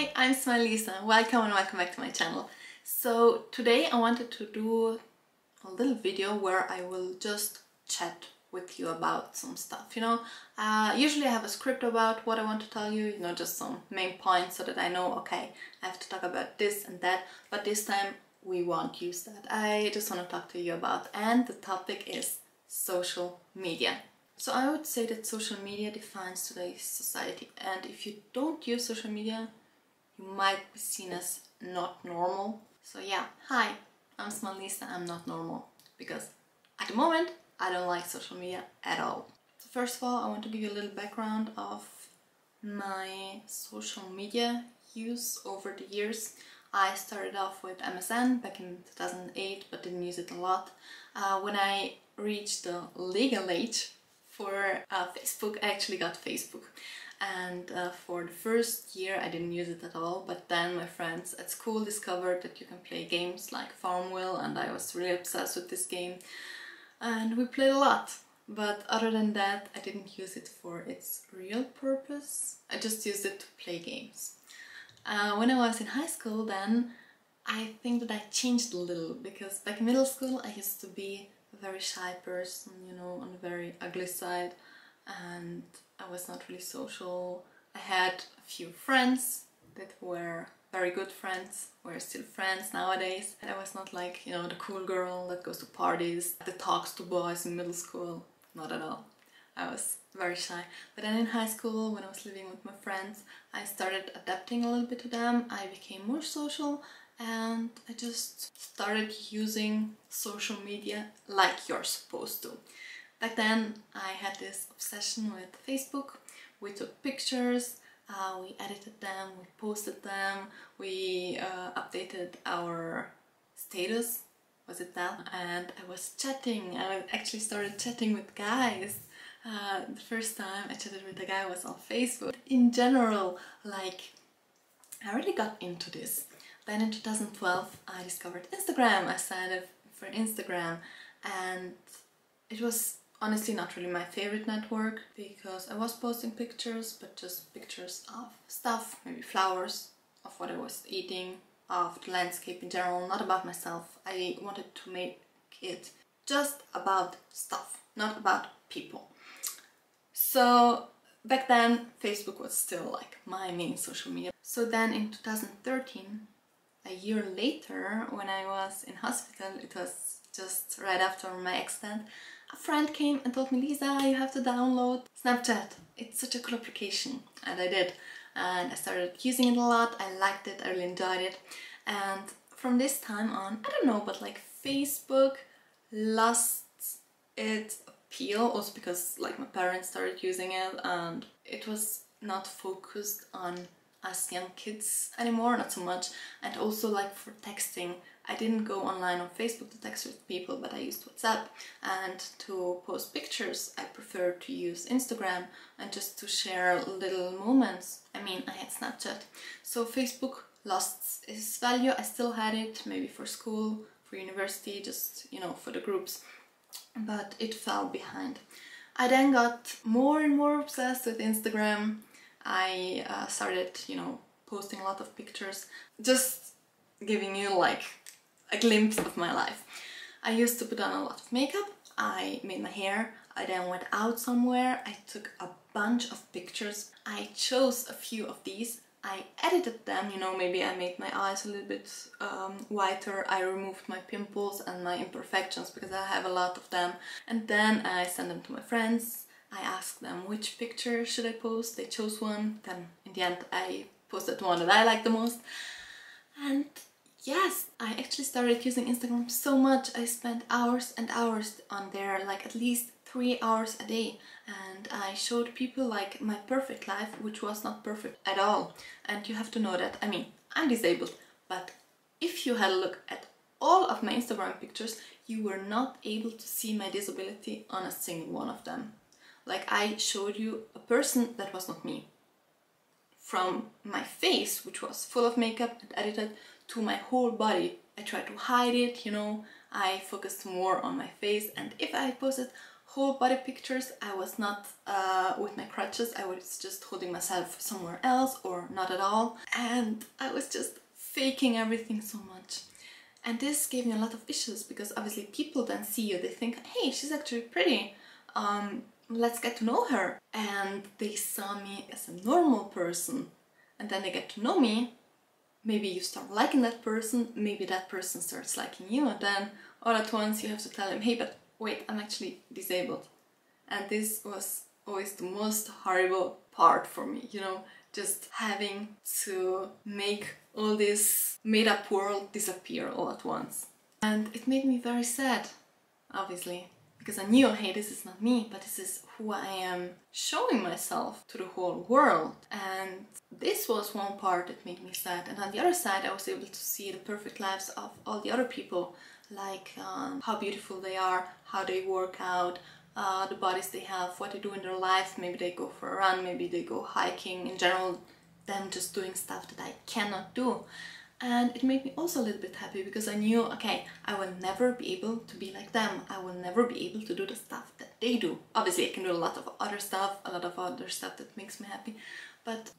Hi, I'm Lisa. Welcome and welcome back to my channel. So today I wanted to do a little video where I will just chat with you about some stuff, usually I have a script about what I want to tell you, just some main points so that I know, okay, I have to talk about this and that, but this time we won't use that. I just want to talk to you about, and the topic is social media. So I would say that social media defines today's society, and if you don't use social media, you might be seen as not normal. So yeah, hi, I'm Lisa, I'm not normal, because at the moment I don't like social media at all. So first of all, I want to give you a little background of my social media use over the years. I started off with MSN back in 2008, but didn't use it a lot. When I reached the legal age for Facebook, I actually got Facebook. And for the first year I didn't use it at all, but then my friends at school discovered that you can play games like Farmville, and I was really obsessed with this game and we played a lot. But other than that, I didn't use it for its real purpose. I just used it to play games. When I was in high school then, I think that I changed a little, because back in middle school I used to be a very shy person, on the very ugly side, and I was not really social. I had a few friends that were very good friends, we're still friends nowadays. I was not like, the cool girl that goes to parties, that talks to boys in middle school, not at all. I was very shy. But then in high school, when I was living with my friends, I started adapting a little bit to them. I became more social and I just started using social media like you're supposed to. Back then I had this obsession with Facebook. We took pictures, we edited them, we posted them, we updated our status, was it that? And I was chatting, I actually started chatting with guys. The first time I chatted with a guy was on Facebook. In general, I really got into this. Then in 2012 I discovered Instagram. I signed up for Instagram, and it was honestly not really my favorite network, because I was posting pictures, but just pictures of stuff, maybe flowers, of what I was eating, of the landscape in general, not about myself. I wanted to make it just about stuff, not about people. So back then Facebook was still like my main social media. So then in 2013, a year later, when I was in hospital, it was just right after my accident, a friend came and told me, Lisa, you have to download Snapchat. It's such a cool application. And I did. And I started using it a lot. I liked it, I really enjoyed it. And from this time on, I don't know, but Facebook lost its appeal, also because my parents started using it and it was not focused on us young kids anymore, not so much. And also for texting, I didn't go online on Facebook to text with people, but I used WhatsApp, and to post pictures I preferred to use Instagram, and just to share little moments. I had Snapchat. So Facebook lost its value. I still had it, maybe for school, for university, just for the groups, but it fell behind. I then got more and more obsessed with Instagram. I started, posting a lot of pictures, just giving you a glimpse of my life. I used to put on a lot of makeup, I made my hair, I then went out somewhere, I took a bunch of pictures, I chose a few of these, I edited them, maybe I made my eyes a little bit whiter, I removed my pimples and my imperfections, because I have a lot of them, and then I sent them to my friends. I asked them which picture should I post, they chose one, then in the end I posted the one that I liked the most. And yes, I actually started using Instagram so much. I spent hours and hours on there, at least 3 hours a day, and I showed people my perfect life, which was not perfect at all. And you have to know that, I'm disabled, but if you had a look at all of my Instagram pictures, you were not able to see my disability on a single one of them. I showed you a person that was not me. From my face, which was full of makeup and edited, to my whole body. I tried to hide it, I focused more on my face, and if I posted whole body pictures, I was not with my crutches, I was just holding myself somewhere else or not at all, and I was just faking everything so much. And this gave me a lot of issues because obviously people then see you, they think, hey, she's actually pretty, let's get to know her. And they saw me as a normal person, and then they get to know me. Maybe you start liking that person, maybe that person starts liking you, and then all at once you have to tell them, hey, but wait, I'm actually disabled. And this was always the most horrible part for me, you know, just having to make all this made-up world disappear all at once. And it made me very sad, obviously, because I knew, hey, this is not me, but this is who I am showing myself to the whole world. And this was one part that made me sad. And on the other side, I was able to see the perfect lives of all the other people, like how beautiful they are, how they work out, the bodies they have, what they do in their life. Maybe they go for a run, maybe they go hiking. In general, them just doing stuff that I cannot do. And it made me also a little bit happy because I knew, okay, I will never be able to be like them. I will never be able to do the stuff that they do. Obviously, I can do a lot of other stuff that makes me happy, but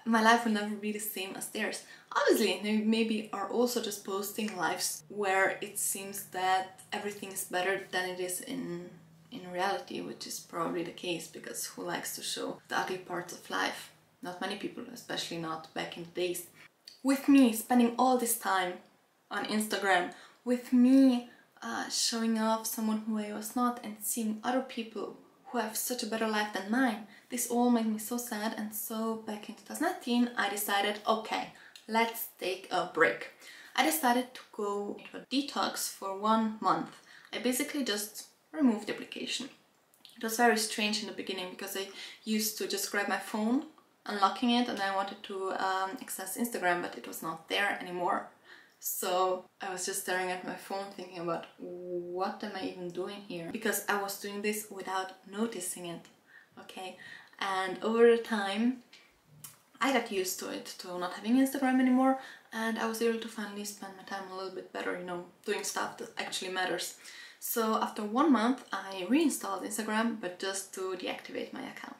my life will never be the same as theirs. Obviously, they maybe are also just posting lives where it seems that everything is better than it is in reality, which is probably the case, because who likes to show the ugly parts of life? Not many people, especially not back in the days. With me spending all this time on Instagram, with me showing off someone who I was not, and seeing other people who have such a better life than mine, this all made me so sad. And so back in 2019 I decided, okay, let's take a break. I decided to go into a detox for 1 month. I basically just removed the application. It was very strange in the beginning because I used to just grab my phone, unlocking it, and I wanted to access Instagram, but it was not there anymore. So I was just staring at my phone thinking about, what am I even doing here? Because I was doing this without noticing it, okay? And over the time I got used to it, to not having Instagram anymore, and I was able to finally spend my time a little bit better, you know, doing stuff that actually matters. So after 1 month I reinstalled Instagram, but just to deactivate my account.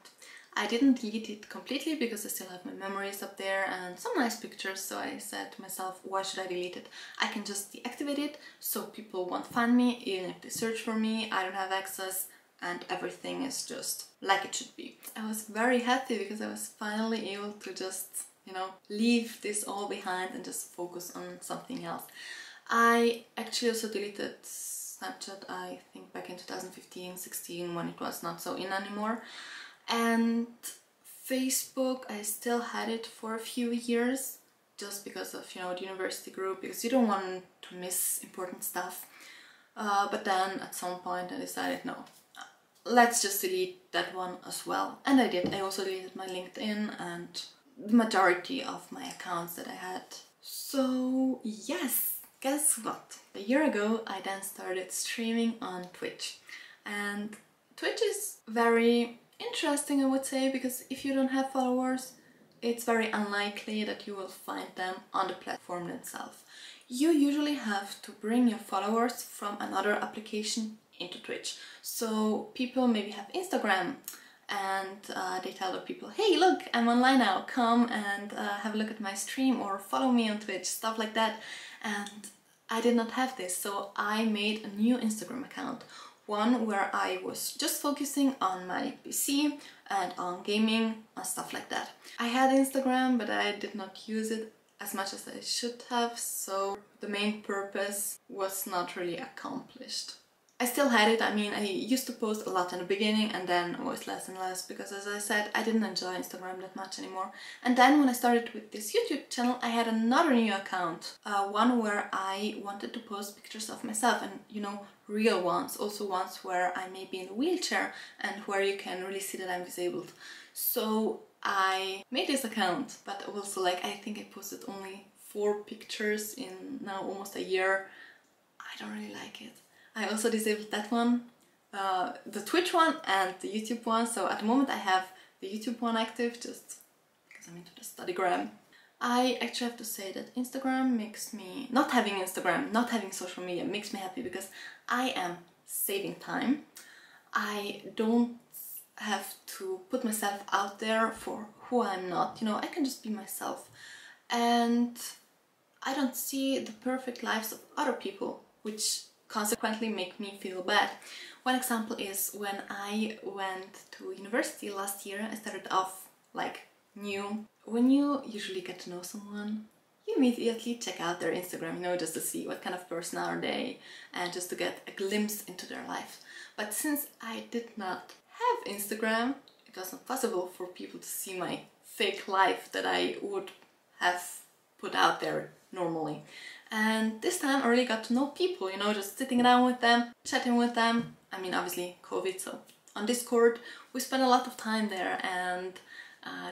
I didn't delete it completely because I still have my memories up there and some nice pictures, so I said to myself, why should I delete it? I can just deactivate it so people won't find me, even if they search for me, I don't have access, and everything is just like it should be. I was very happy because I was finally able to just, you know, leave this all behind and just focus on something else. I actually also deleted Snapchat, I think back in 2015-16, when it was not so in anymore. And Facebook, I still had it for a few years, just because of, you know, the university group, because you don't want to miss important stuff. But then at some point I decided, no, let's just delete that one as well. And I did. I also deleted my LinkedIn and the majority of my accounts that I had. So yes, guess what? A year ago I then started streaming on Twitch. And Twitch is very interesting, I would say, because if you don't have followers, it's very unlikely that you will find them on the platform itself. You usually have to bring your followers from another application into Twitch. So people maybe have Instagram and they tell the people, hey, look, I'm online now, come and have a look at my stream or follow me on Twitch, stuff like that. And I did not have this, so I made a new Instagram account. One where I was just focusing on my PC and on gaming and stuff like that. I had Instagram, but I did not use it as much as I should have, so the main purpose was not really accomplished. I still had it. I mean, I used to post a lot in the beginning and then always less and less because, as I said, I didn't enjoy Instagram that much anymore. And then when I started with this YouTube channel, I had another new account, one where I wanted to post pictures of myself, and, you know, real ones, also ones where I may be in a wheelchair and where you can really see that I'm disabled. So I made this account, but also, like, I think I posted only 4 pictures in now almost a year. I don't really like it. I also disabled that one, the Twitch one and the YouTube one, so at the moment I have the YouTube one active just because I'm into the studygram. I actually have to say that Instagram makes me, not having Instagram, not having social media makes me happy because I am saving time. I don't have to put myself out there for who I'm not, you know, I can just be myself. And I don't see the perfect lives of other people, which consequently make me feel bad. One example is when I went to university last year. I started off like new. When you usually get to know someone, you immediately check out their Instagram, you know, just to see what kind of person are they and just to get a glimpse into their life. But since I did not have Instagram, it was not possible for people to see my fake life that I would have put out there normally. And this time I really got to know people, you know, just sitting down with them, chatting with them. I mean, obviously COVID, so on Discord we spent a lot of time there and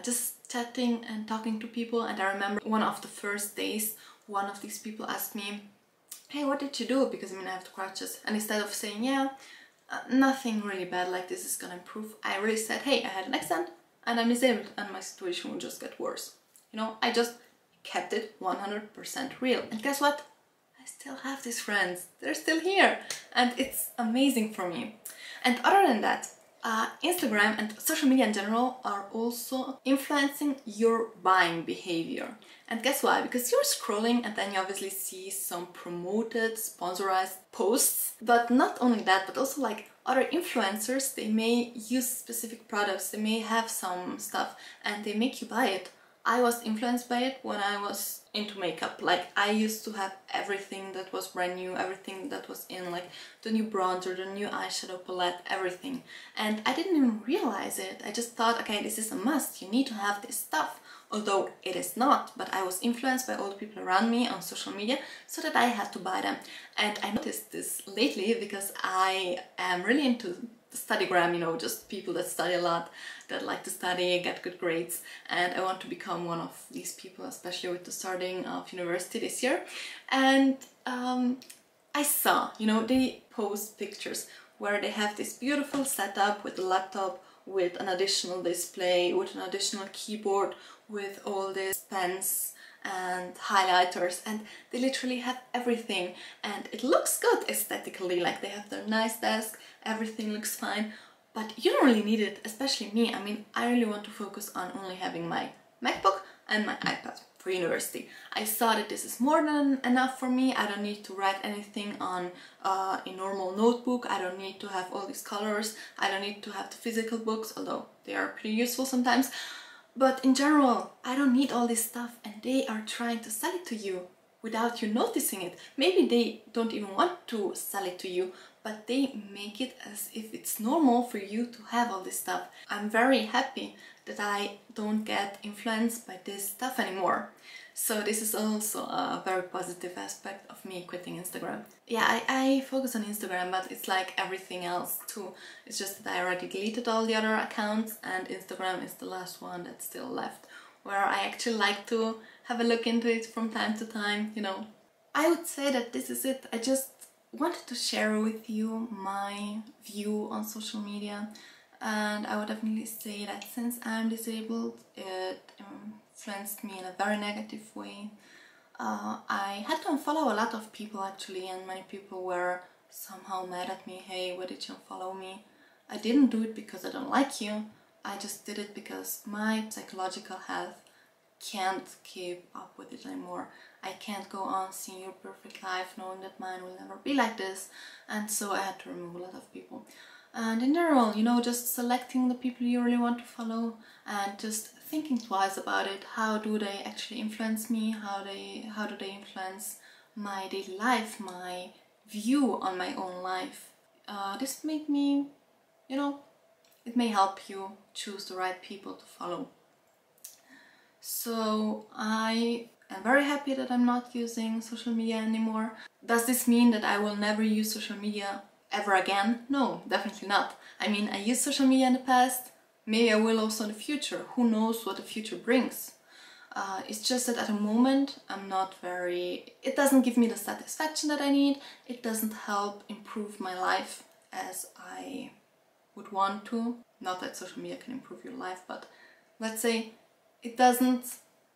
just chatting and talking to people. And I remember one of the first days, one of these people asked me, hey, what did you do? Because I mean, I have the crutches. And instead of saying, yeah, nothing really bad, like this is gonna improve, I really said, hey, I had an accident and I'm disabled and my situation will just get worse. You know, I just kept it 100% real. And guess what? I still have these friends. They're still here and it's amazing for me. And other than that, Instagram and social media in general are also influencing your buying behavior. And guess why? Because you're scrolling and then you obviously see some promoted, sponsorized posts. But not only that, but also like other influencers, they may use specific products, they may have some stuff and they make you buy it. I was influenced by it when I was into makeup. Like, I used to have everything that was brand new, everything that was in, like the new bronzer, the new eyeshadow palette, everything. And I didn't even realize it. I just thought, okay, this is a must, you need to have this stuff. Although it is not, but I was influenced by all the people around me on social media so that I had to buy them. And I noticed this lately because I am really into studygram, you know, just people that study a lot, that like to study, get good grades, and I want to become one of these people, especially with the starting of university this year. And I saw, you know, they post pictures where they have this beautiful setup with a laptop, with an additional display, with an additional keyboard, with all these pens and highlighters, and they literally have everything and it looks good aesthetically, like they have their nice desk, everything looks fine, but you don't really need it, especially me. I mean, I really want to focus on only having my MacBook and my iPad for university. I saw that this is more than enough for me. I don't need to write anything on a normal notebook. I don't need to have all these colors. I don't need to have the physical books, although they are pretty useful sometimes. But in general, I don't need all this stuff, and they are trying to sell it to you without you noticing it. Maybe they don't even want to sell it to you, but they make it as if it's normal for you to have all this stuff. I'm very happy that I don't get influenced by this stuff anymore. So this is also a very positive aspect of me quitting Instagram. Yeah, I focus on Instagram, but it's like everything else too. It's just that I already deleted all the other accounts and Instagram is the last one that's still left, where I actually like to have a look into it from time to time, you know. I would say that this is it. I just wanted to share with you my view on social media, and I would definitely say that since I'm disabled, it influenced me in a very negative way. I had to unfollow a lot of people actually, and many people were somehow mad at me. Hey, why did you unfollow me? I didn't do it because I don't like you. I just did it because my psychological health can't keep up with it anymore. I can't go on seeing your perfect life knowing that mine will never be like this, and so I had to remove a lot of people. And in general, you know, just selecting the people you really want to follow and just thinking twice about it. How do they actually influence me? How do they influence my daily life, my view on my own life? This made me, you know, it may help you choose the right people to follow. So I am very happy that I'm not using social media anymore. Does this mean that I will never use social media ever again? No, definitely not. I mean, I used social media in the past, maybe I will also in the future. Who knows what the future brings? It's just that at the moment I'm not very... It doesn't give me the satisfaction that I need. It doesn't help improve my life as I would want to. Not that social media can improve your life, but let's say it doesn't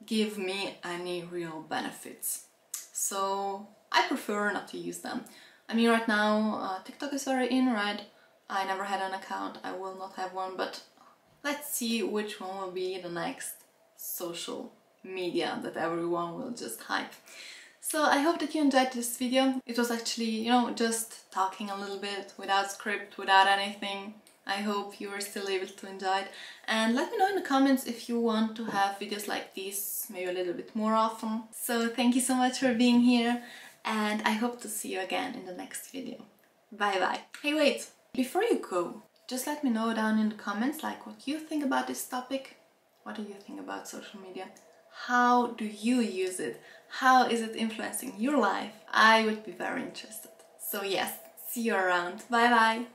give me any real benefits. So I prefer not to use them. I mean, right now TikTok is very in, right? I never had an account, I will not have one, but let's see which one will be the next social media that everyone will just hype. So I hope that you enjoyed this video. It was actually, you know, just talking a little bit without script, without anything. I hope you were still able to enjoy it. And let me know in the comments if you want to have videos like these maybe a little bit more often. So thank you so much for being here, and I hope to see you again in the next video. Bye bye. Hey, wait! Before you go, just let me know down in the comments like what you think about this topic. What do you think about social media? How do you use it? How is it influencing your life? I would be very interested. So yes, see you around. Bye bye!